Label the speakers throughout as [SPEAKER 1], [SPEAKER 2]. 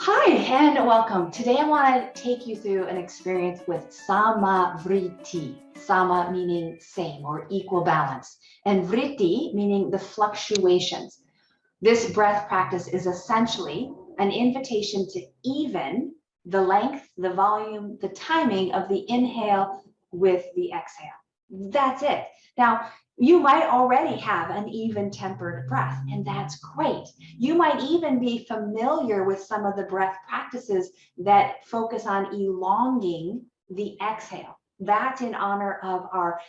[SPEAKER 1] Hi and welcome. Today I want to take you through an experience with sama vritti. Sama meaning same or equal balance, and vritti meaning the fluctuations. This breath practice is essentially an invitation to even the length, the volume, the timing of the inhale with the exhale. That's it. Now, you might already have an even tempered breath, and that's great. You might even be familiar with some of the breath practices that focus on elongating the exhale. That's in honor of our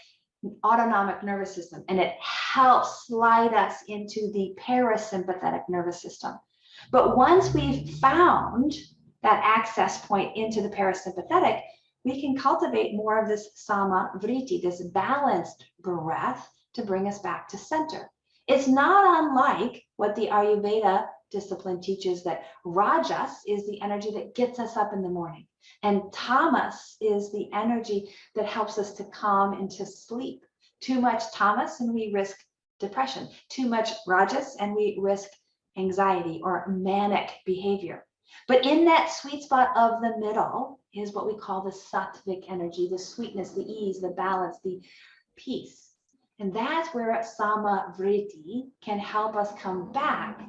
[SPEAKER 1] autonomic nervous system, and it helps slide us into the parasympathetic nervous system. But once we've found that access point into the parasympathetic, we can cultivate more of this sama vritti, this balanced breath to bring us back to center. It's not unlike what the Ayurveda discipline teaches, that rajas is the energy that gets us up in the morning, and tamas is the energy that helps us to calm into sleep. Too much tamas and we risk depression. Too much rajas and we risk anxiety or manic behavior. But in that sweet spot of the middle is what we call the sattvic energy, the sweetness, the ease, the balance, the peace. And that's where sama vritti can help us come back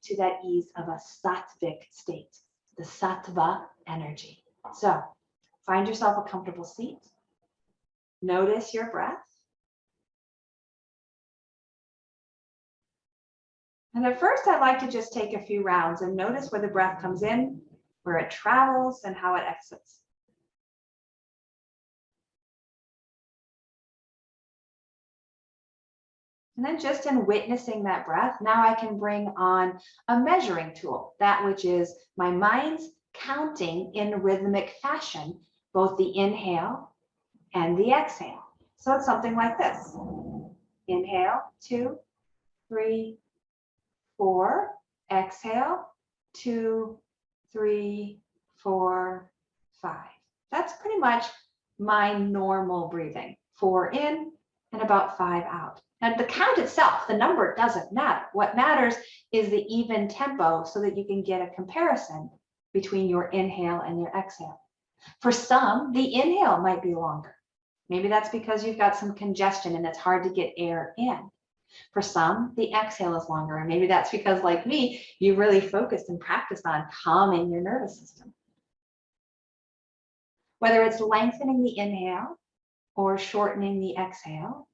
[SPEAKER 1] to that ease of a sattvic state, the sattva energy. So find yourself a comfortable seat. Notice your breath. And at first, I'd like to just take a few rounds and notice where the breath comes in, where it travels, and how it exits. And then just in witnessing that breath, now I can bring on a measuring tool, that which is my mind's counting in rhythmic fashion, both the inhale and the exhale. So it's something like this. Inhale, 2, 3, 4. Exhale, 2, 3, 4, 5. That's pretty much my normal breathing. 4 in and about 5 out. Now the count itself, the number doesn't matter. What matters is the even tempo so that you can get a comparison between your inhale and your exhale. For some, the inhale might be longer. Maybe that's because you've got some congestion and it's hard to get air in. For some, the exhale is longer, and maybe that's because, like me, you really focused and practiced on calming your nervous system. Whether it's lengthening the inhale or shortening the exhale,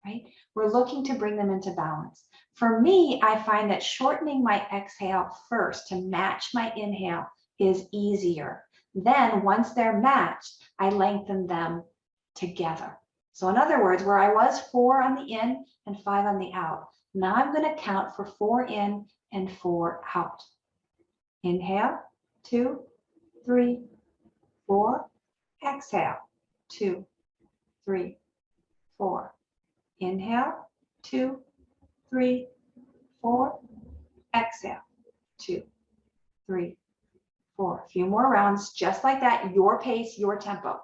[SPEAKER 1] right? We're looking to bring them into balance. For me, I find that shortening my exhale first to match my inhale is easier. Then once they're matched, I lengthen them together. So in other words, where I was 4 on the in and 5 on the out, now I'm going to count for 4 in and 4 out. Inhale, 2, 3, 4. Exhale, 2, 3, 4. Inhale, 2, 3, 4. Exhale, 2, 3, 4. A few more rounds, just like that, your pace, your tempo.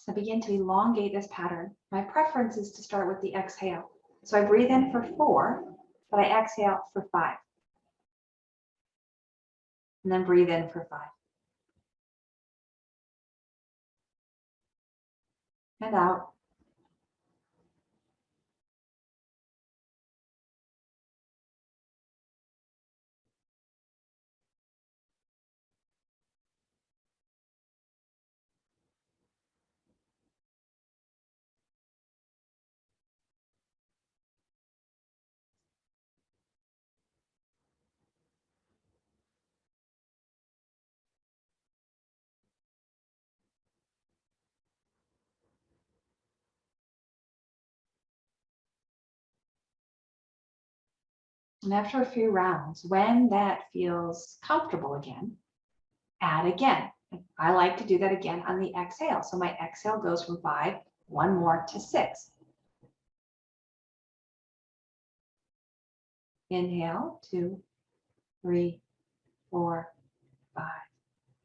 [SPEAKER 1] So begin to elongate this pattern. My preference is to start with the exhale. So I breathe in for 4, but I exhale for 5. And then breathe in for 5. And out. And after a few rounds, when that feels comfortable again, add again. I like to do that again on the exhale. So my exhale goes from 5, one more to 6. Inhale, 2, 3, 4, 5,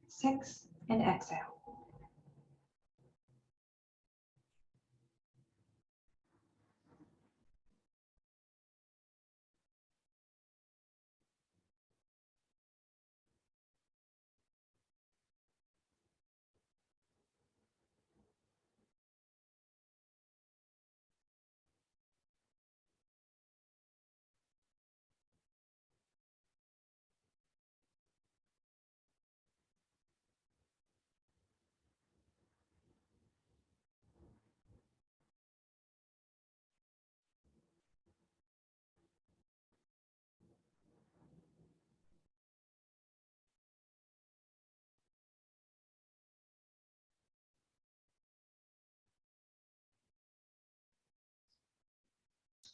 [SPEAKER 1] 6, and exhale.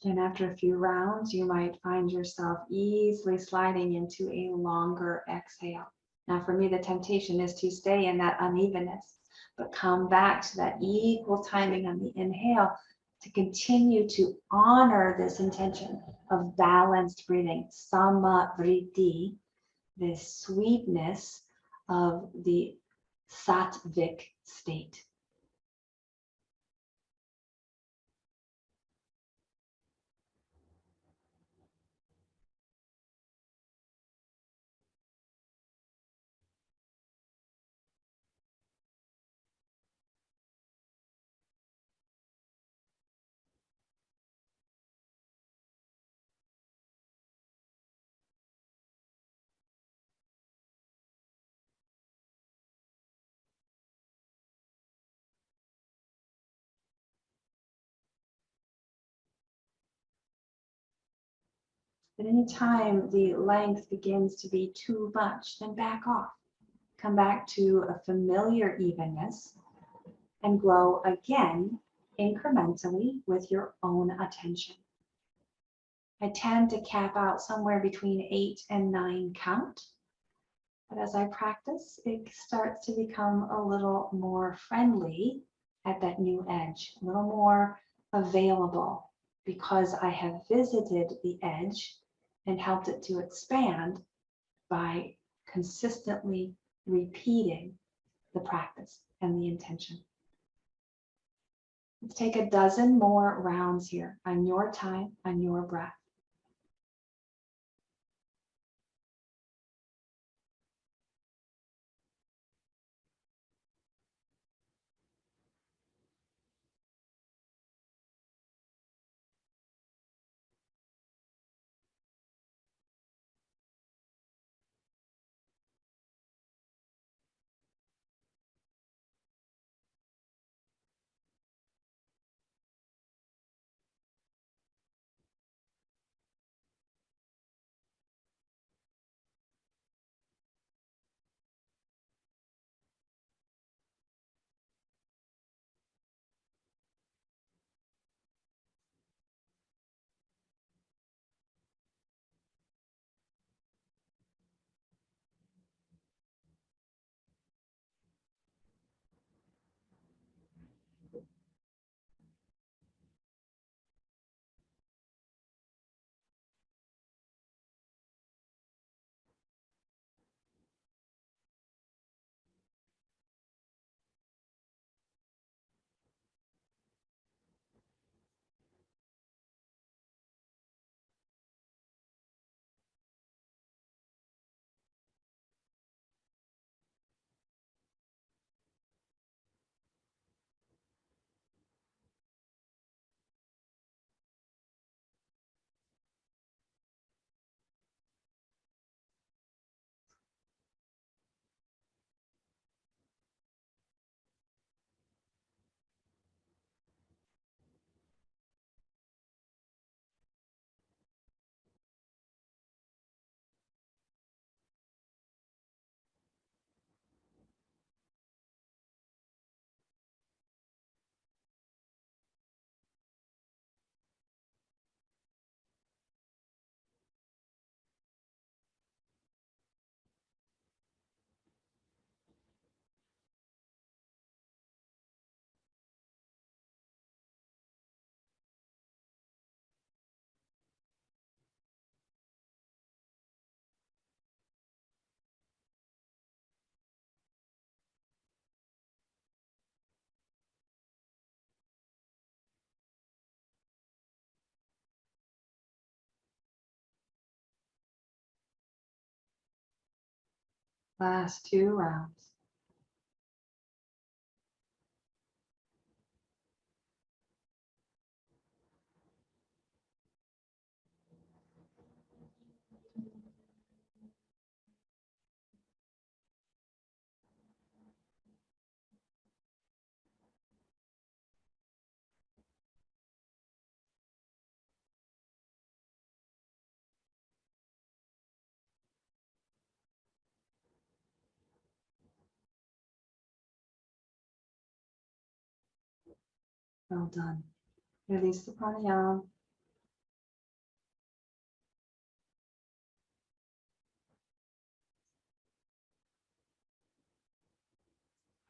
[SPEAKER 1] And after a few rounds, you might find yourself easily sliding into a longer exhale. Now, for me, the temptation is to stay in that unevenness, but come back to that equal timing on the inhale to continue to honor this intention of balanced breathing, sama vritti, this sweetness of the sattvic state. At any time the length begins to be too much, then back off. Come back to a familiar evenness and grow again incrementally with your own attention. I tend to cap out somewhere between 8 and 9 count, but as I practice, it starts to become a little more friendly at that new edge, a little more available because I have visited the edge and helped it to expand by consistently repeating the practice and the intention. Let's take a dozen more rounds here on your time, on your breath. Last 2 rounds. Well done. Release the pranayama.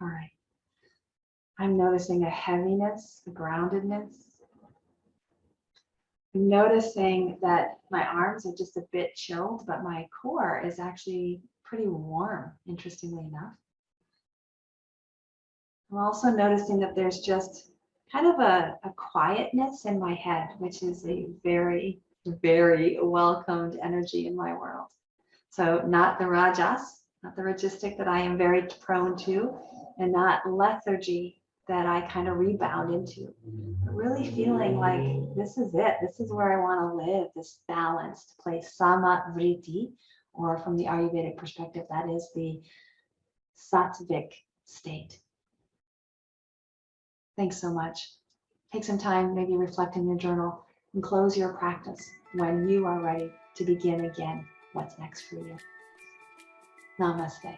[SPEAKER 1] All right. I'm noticing a heaviness, a groundedness. I'm noticing that my arms are just a bit chilled, but my core is actually pretty warm, interestingly enough. I'm also noticing that there's just kind of a quietness in my head, which is a very, very welcomed energy in my world. So not the rajas, not the ragistic that I am very prone to, and not lethargy that I kind of rebound into, but really feeling like this is it. This is where I want to live, this balanced place, sama vritti, or from the Ayurvedic perspective, that is the sattvic state. Thanks so much. Take some time, maybe reflect in your journal and close your practice when you are ready to begin again. What's next for you? Namaste.